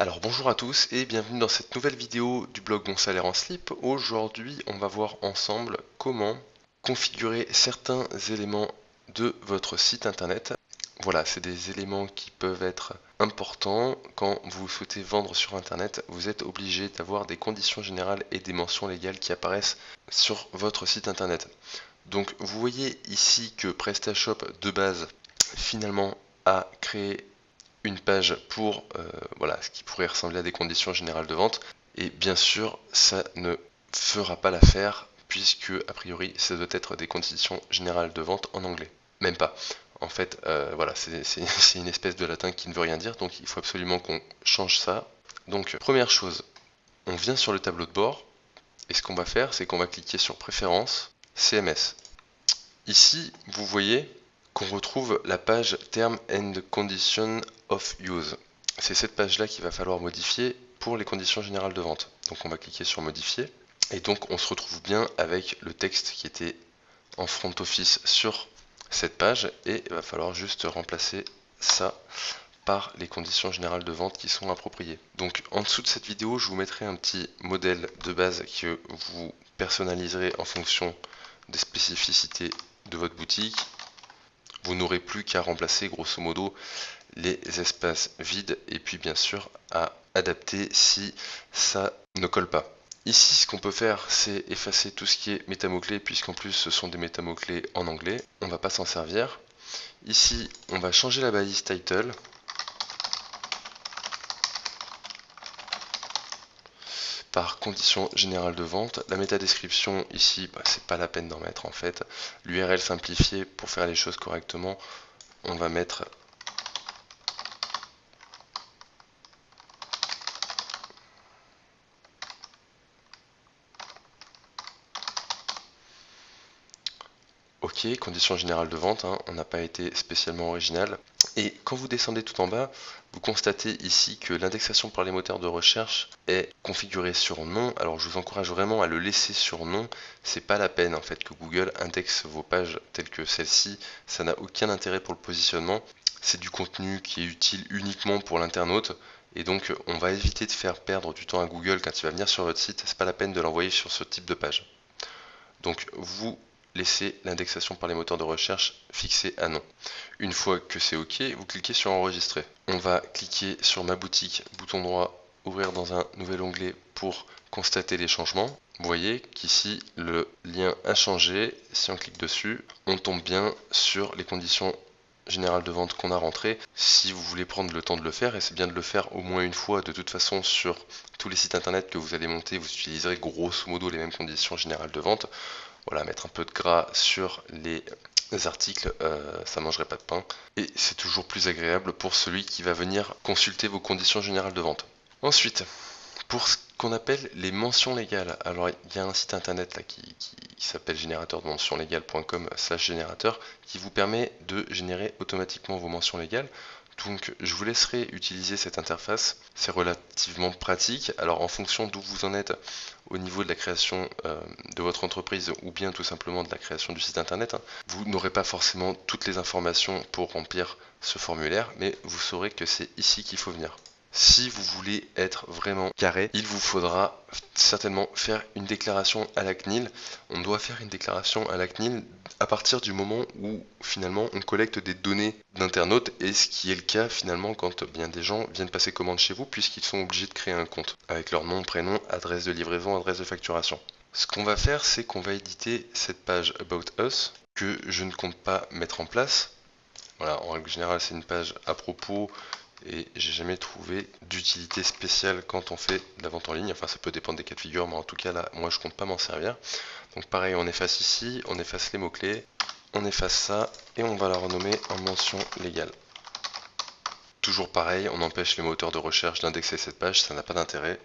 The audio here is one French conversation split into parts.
Alors bonjour à tous et bienvenue dans cette nouvelle vidéo du blog Mon Salaire en Slip. Aujourd'hui on va voir ensemble comment configurer certains éléments de votre site internet. Voilà, c'est des éléments qui peuvent être importants quand vous souhaitez vendre sur internet. Vous êtes obligé d'avoir des conditions générales et des mentions légales qui apparaissent sur votre site internet. Donc vous voyez ici que PrestaShop de base finalement a créé une page pour voilà, ce qui pourrait ressembler à des conditions générales de vente. Et bien sûr, ça ne fera pas l'affaire puisque a priori, ça doit être des conditions générales de vente en anglais. Même pas. En fait, voilà, c'est une espèce de latin qui ne veut rien dire, donc il faut absolument qu'on change ça. Donc, première chose, on vient sur le tableau de bord, et ce qu'on va faire, c'est qu'on va cliquer sur Préférences, CMS. Ici, vous voyez qu'on retrouve la page Terms and Conditions of Use. C'est cette page-là qu'il va falloir modifier pour les conditions générales de vente. Donc on va cliquer sur Modifier. Et donc on se retrouve bien avec le texte qui était en front office sur cette page. Et il va falloir juste remplacer ça par les conditions générales de vente qui sont appropriées. Donc en dessous de cette vidéo, je vous mettrai un petit modèle de base que vous personnaliserez en fonction des spécificités de votre boutique. Vous n'aurez plus qu'à remplacer grosso modo les espaces vides et puis bien sûr à adapter si ça ne colle pas. Ici, ce qu'on peut faire, c'est effacer tout ce qui est métamots-clés, puisqu'en plus ce sont des métamots-clés en anglais. On ne va pas s'en servir. Ici, on va changer la balise title. Par condition générale de vente. La métadescription ici, c'est pas la peine d'en mettre en fait. L'URL simplifié, pour faire les choses correctement, on va mettre OK, conditions générales de vente, hein, on n'a pas été spécialement original. Et quand vous descendez tout en bas, vous constatez ici que l'indexation par les moteurs de recherche est configurée sur non. Alors je vous encourage vraiment à le laisser sur non. C'est pas la peine en fait que Google indexe vos pages telles que celle-ci. Ça n'a aucun intérêt pour le positionnement. C'est du contenu qui est utile uniquement pour l'internaute. Et donc on va éviter de faire perdre du temps à Google quand il va venir sur votre site. C'est pas la peine de l'envoyer sur ce type de page. Donc vous laissez l'indexation par les moteurs de recherche fixée à non. Une fois que c'est OK, vous cliquez sur enregistrer. On va cliquer sur ma boutique, bouton droit, ouvrir dans un nouvel onglet pour constater les changements. Vous voyez qu'ici le lien a changé. Si on clique dessus, on tombe bien sur les conditions générales de vente qu'on a rentrées. Si vous voulez prendre le temps de le faire, et c'est bien de le faire au moins une fois, de toute façon sur tous les sites internet que vous allez monter, vous utiliserez grosso modo les mêmes conditions générales de vente. Voilà, mettre un peu de gras sur les articles, ça mangerait pas de pain. Et c'est toujours plus agréable pour celui qui va venir consulter vos conditions générales de vente. Ensuite, pour ce qu'on appelle les mentions légales, alors il y a un site internet là qui s'appelle générateur de mentions légales.com/générateur qui vous permet de générer automatiquement vos mentions légales. Donc je vous laisserai utiliser cette interface, c'est relativement pratique. Alors en fonction d'où vous en êtes au niveau de la création de votre entreprise ou bien tout simplement de la création du site internet, vous n'aurez pas forcément toutes les informations pour remplir ce formulaire, mais vous saurez que c'est ici qu'il faut venir. Si vous voulez être vraiment carré, il vous faudra certainement faire une déclaration à la CNIL. On doit faire une déclaration à la CNIL à partir du moment où finalement on collecte des données d'internautes, et ce qui est le cas finalement quand bien des gens viennent passer commande chez vous puisqu'ils sont obligés de créer un compte avec leur nom, prénom, adresse de livraison, adresse de facturation. Ce qu'on va faire, c'est qu'on va éditer cette page About Us que je ne compte pas mettre en place. Voilà, en règle générale, c'est une page à propos et j'ai jamais trouvé d'utilité spéciale quand on fait de la vente en ligne. Enfin, ça peut dépendre des cas de figure, mais en tout cas là, moi je compte pas m'en servir. Donc pareil, on efface ici, on efface les mots-clés, on efface ça et on va la renommer en mention légale. Toujours pareil, on empêche les moteurs de recherche d'indexer cette page, ça n'a pas d'intérêt.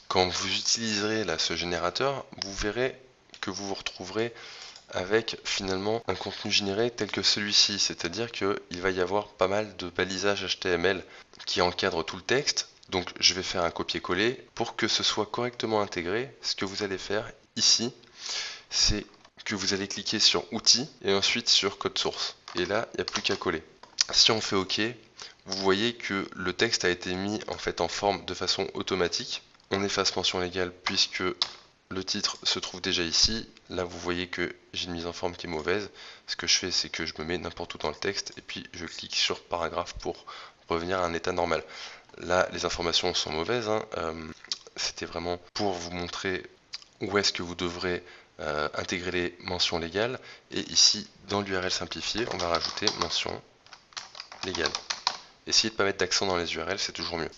Quand vous utiliserez là ce générateur, vous verrez que vous vous retrouverez avec finalement un contenu généré tel que celui-ci, c'est-à-dire qu'il va y avoir pas mal de balisage HTML qui encadre tout le texte. Donc je vais faire un copier-coller pour que ce soit correctement intégré. Ce que vous allez faire ici, c'est que vous allez cliquer sur outils et ensuite sur code source. Et là, il n'y a plus qu'à coller. Si on fait OK, vous voyez que le texte a été mis en fait en forme de façon automatique. On efface mention légale puisque le titre se trouve déjà ici. Là, vous voyez que j'ai une mise en forme qui est mauvaise. Ce que je fais, c'est que je me mets n'importe où dans le texte et puis je clique sur paragraphe pour revenir à un état normal. Là, les informations sont mauvaises, hein. C'était vraiment pour vous montrer où est-ce que vous devrez intégrer les mentions légales. Et ici, dans l'URL simplifié, on va rajouter mention légale. Essayez de ne pas mettre d'accent dans les URL, c'est toujours mieux.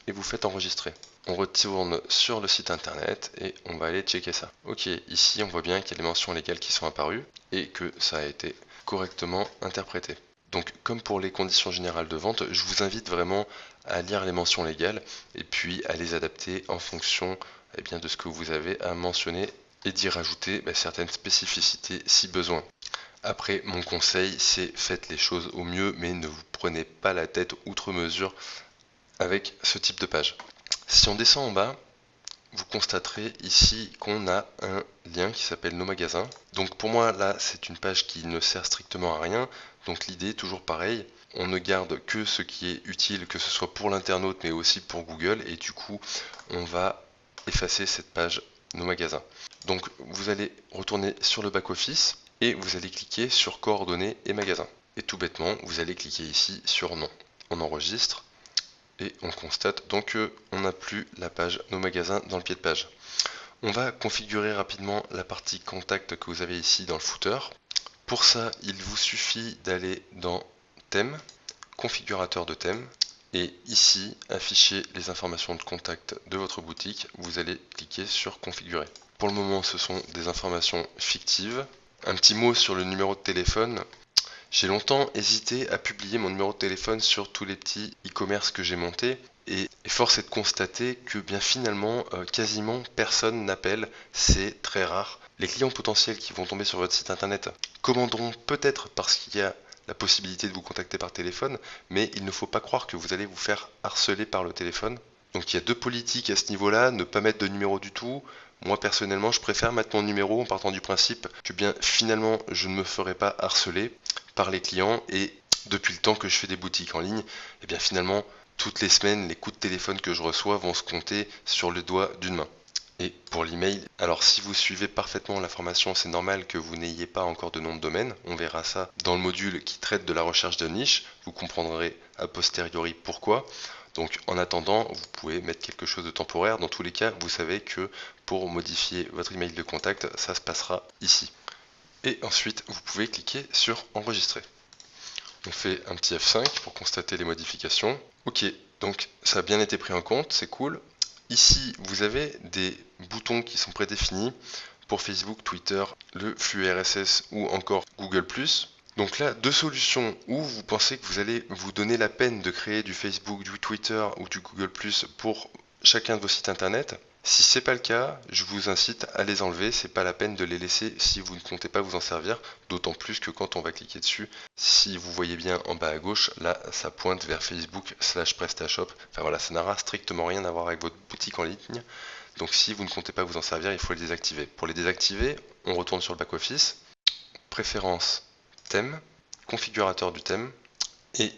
Et vous faites enregistrer. On retourne sur le site internet et on va aller checker ça. Ok, ici on voit bien qu'il y a les mentions légales qui sont apparues et que ça a été correctement interprété. Donc comme pour les conditions générales de vente, je vous invite vraiment à lire les mentions légales et puis à les adapter en fonction bien, de ce que vous avez à mentionner et d'y rajouter certaines spécificités si besoin. Après, mon conseil, c'est faites les choses au mieux, mais ne vous prenez pas la tête outre mesure avec ce type de page. Si on descend en bas, vous constaterez ici qu'on a un lien qui s'appelle Nos magasins. Donc pour moi, là, c'est une page qui ne sert strictement à rien. Donc l'idée, toujours pareil, on ne garde que ce qui est utile, que ce soit pour l'internaute, mais aussi pour Google. Et du coup, on va effacer cette page Nos magasins. Donc vous allez retourner sur le back-office et vous allez cliquer sur Coordonnées et magasins. Et tout bêtement, vous allez cliquer ici sur Nom. On enregistre. Et on constate donc qu'on n'a plus la page Nos magasins dans le pied de page. On va configurer rapidement la partie contact que vous avez ici dans le footer. Pour ça, il vous suffit d'aller dans Thème, configurateur de thème, et ici, afficher les informations de contact de votre boutique. Vous allez cliquer sur Configurer. Pour le moment, ce sont des informations fictives. Un petit mot sur le numéro de téléphone. J'ai longtemps hésité à publier mon numéro de téléphone sur tous les petits e-commerce que j'ai montés et force est de constater que bien finalement quasiment personne n'appelle, c'est très rare. Les clients potentiels qui vont tomber sur votre site internet commanderont peut-être parce qu'il y a la possibilité de vous contacter par téléphone, mais il ne faut pas croire que vous allez vous faire harceler par le téléphone. Donc il y a deux politiques à ce niveau-là, ne pas mettre de numéro du tout. Moi personnellement, je préfère mettre mon numéro en partant du principe que bien finalement je ne me ferai pas harceler par les clients et depuis le temps que je fais des boutiques en ligne, et bien finalement toutes les semaines les coups de téléphone que je reçois vont se compter sur le doigt d'une main. Et pour l'email, alors si vous suivez parfaitement la formation, c'est normal que vous n'ayez pas encore de nom de domaine. On verra ça dans le module qui traite de la recherche de niche. Vous comprendrez a posteriori pourquoi. Donc en attendant, vous pouvez mettre quelque chose de temporaire. Dans tous les cas, vous savez que pour modifier votre email de contact, ça se passera ici. Et ensuite, vous pouvez cliquer sur Enregistrer. On fait un petit F5 pour constater les modifications. Ok, donc ça a bien été pris en compte, c'est cool. Ici, vous avez des boutons qui sont prédéfinis pour Facebook, Twitter, le flux RSS ou encore Google+. Donc là, deux solutions où vous pensez que vous allez vous donner la peine de créer du Facebook, du Twitter ou du Google+, pour chacun de vos sites internet. Si c'est pas le cas, je vous incite à les enlever, c'est pas la peine de les laisser si vous ne comptez pas vous en servir, d'autant plus que quand on va cliquer dessus, si vous voyez bien en bas à gauche, là ça pointe vers Facebook/PrestaShop. Enfin voilà, ça n'aura strictement rien à voir avec votre boutique en ligne. Donc si vous ne comptez pas vous en servir, il faut les désactiver. Pour les désactiver, on retourne sur le back-office, préférences, thème, configurateur du thème, et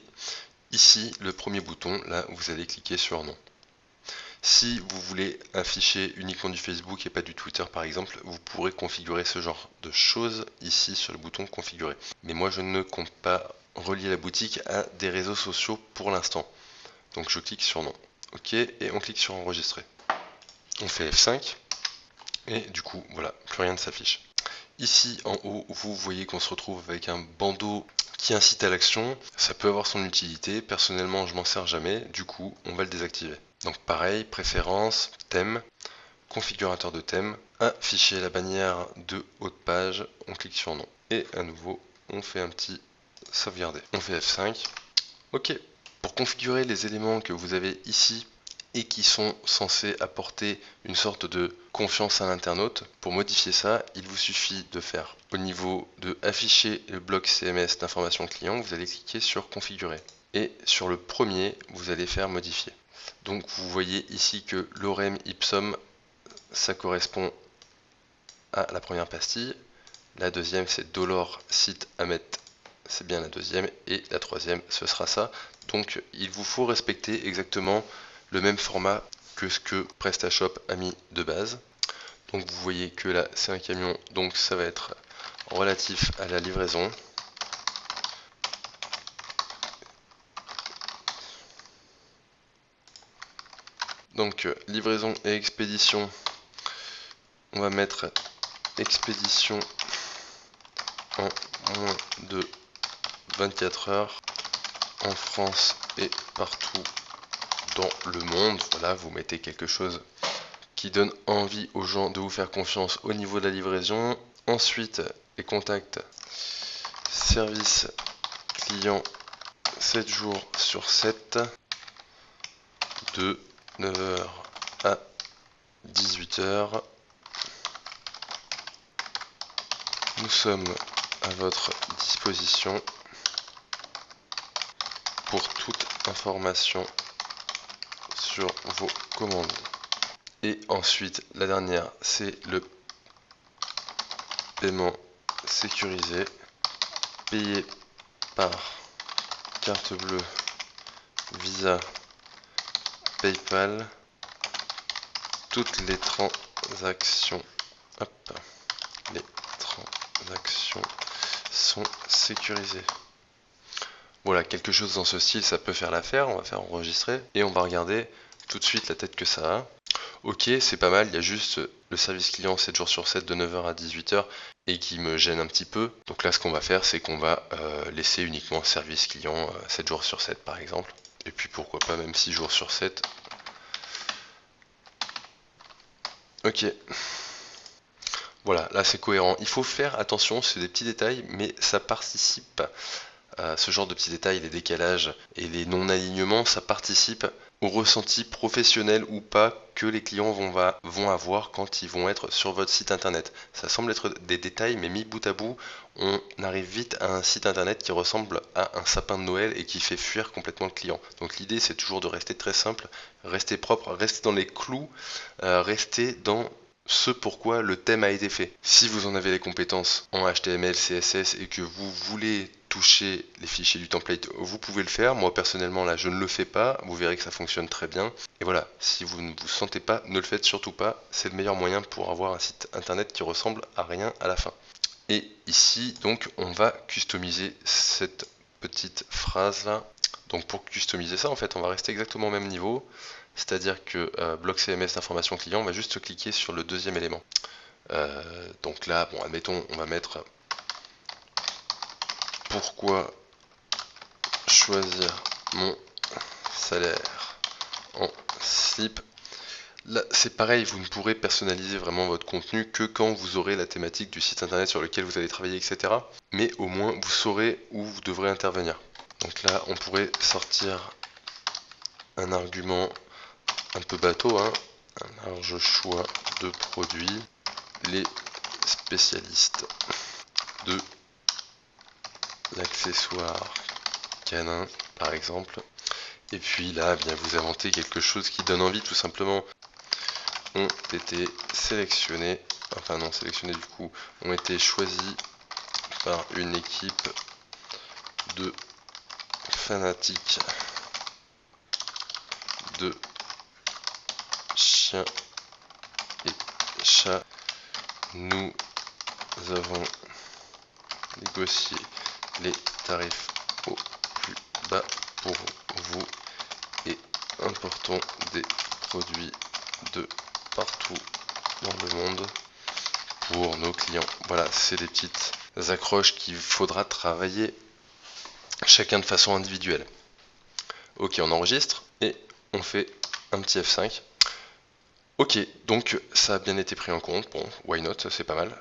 ici le premier bouton, là vous allez cliquer sur non. Si vous voulez afficher uniquement du Facebook et pas du Twitter par exemple, vous pourrez configurer ce genre de choses ici sur le bouton configurer. Mais moi je ne compte pas relier la boutique à des réseaux sociaux pour l'instant. Donc je clique sur non. Ok, et on clique sur enregistrer. On fait F5 et du coup voilà, plus rien ne s'affiche. Ici en haut, vous voyez qu'on se retrouve avec un bandeau qui incite à l'action. Ça peut avoir son utilité. Personnellement, je m'en sers jamais. Du coup, on va le désactiver. Donc pareil, préférences, thème, configurateur de thème, afficher la bannière de haut de page, on clique sur non. Et à nouveau, on fait un petit sauvegarder. On fait F5. Ok. Pour configurer les éléments que vous avez ici et qui sont censés apporter une sorte de confiance à l'internaute, pour modifier ça, il vous suffit de faire au niveau de afficher le bloc CMS d'information client, vous allez cliquer sur configurer. Et sur le premier, vous allez faire modifier. Donc vous voyez ici que lorem ipsum, ça correspond à la première pastille. La deuxième c'est dolor sit amet c'est bien la deuxième, et la troisième, ce sera ça. Donc il vous faut respecter exactement le même format que ce que PrestaShop a mis de base. Donc vous voyez que là c'est un camion, donc ça va être relatif à la livraison. Donc livraison et expédition, on va mettre expédition en moins de 24 heures en France et partout dans le monde. Voilà, vous mettez quelque chose qui donne envie aux gens de vous faire confiance au niveau de la livraison. Ensuite, les contacts, service client 7 jours sur 7, de 9h à 18h. Nous sommes à votre disposition pour toute information sur vos commandes. Et ensuite, la dernière, c'est le paiement sécurisé, payé par carte bleue, Visa, PayPal. Toutes les transactions, sont sécurisées. Voilà, quelque chose dans ce style, ça peut faire l'affaire. On va faire enregistrer et on va regarder tout de suite la tête que ça a. Ok, c'est pas mal, il y a juste le service client 7 jours sur 7 de 9h à 18h et qui me gêne un petit peu. Donc là, ce qu'on va faire, c'est qu'on va laisser uniquement service client 7 jours sur 7 par exemple. Et puis pourquoi pas même 6 jours sur 7. Ok. Voilà, là c'est cohérent. Il faut faire attention, c'est des petits détails, mais ça participe, ce genre de petits détails, les décalages et les non-alignements, ça participe au ressenti professionnel ou pas que les clients vont avoir quand ils vont être sur votre site internet. Ça semble être des détails, mais mis bout à bout, on arrive vite à un site internet qui ressemble à un sapin de Noël et qui fait fuir complètement le client. Donc l'idée c'est toujours de rester très simple, rester propre, rester dans les clous, rester dans ce pourquoi le thème a été fait. Si vous en avez les compétences en HTML, CSS et que vous voulez toucher les fichiers du template, vous pouvez le faire. Moi personnellement là je ne le fais pas, vous verrez que ça fonctionne très bien. Et voilà, si vous ne vous sentez pas, ne le faites surtout pas, c'est le meilleur moyen pour avoir un site internet qui ressemble à rien à la fin. Et ici donc on va customiser cette petite phrase là. Donc pour customiser ça en fait on va rester exactement au même niveau. C'est-à-dire que bloc CMS d'information client, on va juste cliquer sur le deuxième élément. Donc là, bon, admettons, on va mettre pourquoi choisir mon salaire en slip. Là, c'est pareil, vous ne pourrez personnaliser vraiment votre contenu que quand vous aurez la thématique du site internet sur lequel vous allez travailler, etc. Mais au moins, vous saurez où vous devrez intervenir. Donc là, on pourrait sortir un argument un peu bateau, hein. Un large choix de produits, les spécialistes de l'accessoire canin par exemple. Et puis là, bien vous inventez quelque chose qui donne envie tout simplement. Ont été sélectionnés, enfin non sélectionnés du coup, ont été choisis par une équipe de fanatiques de chiens et chats. Nous avons négocié les tarifs au plus bas pour vous et importons des produits de partout dans le monde pour nos clients. Voilà, c'est des petites accroches qu'il faudra travailler chacun de façon individuelle. Ok, on enregistre et on fait un petit F5. Ok, donc ça a bien été pris en compte. Bon, why not, c'est pas mal.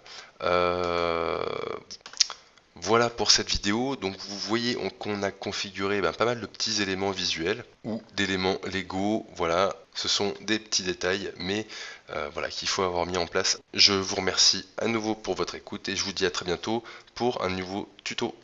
Voilà pour cette vidéo. Donc vous voyez qu'on a configuré pas mal de petits éléments visuels ou d'éléments Lego. Voilà, ce sont des petits détails, mais voilà qu'il faut avoir mis en place. Je vous remercie à nouveau pour votre écoute et je vous dis à très bientôt pour un nouveau tuto.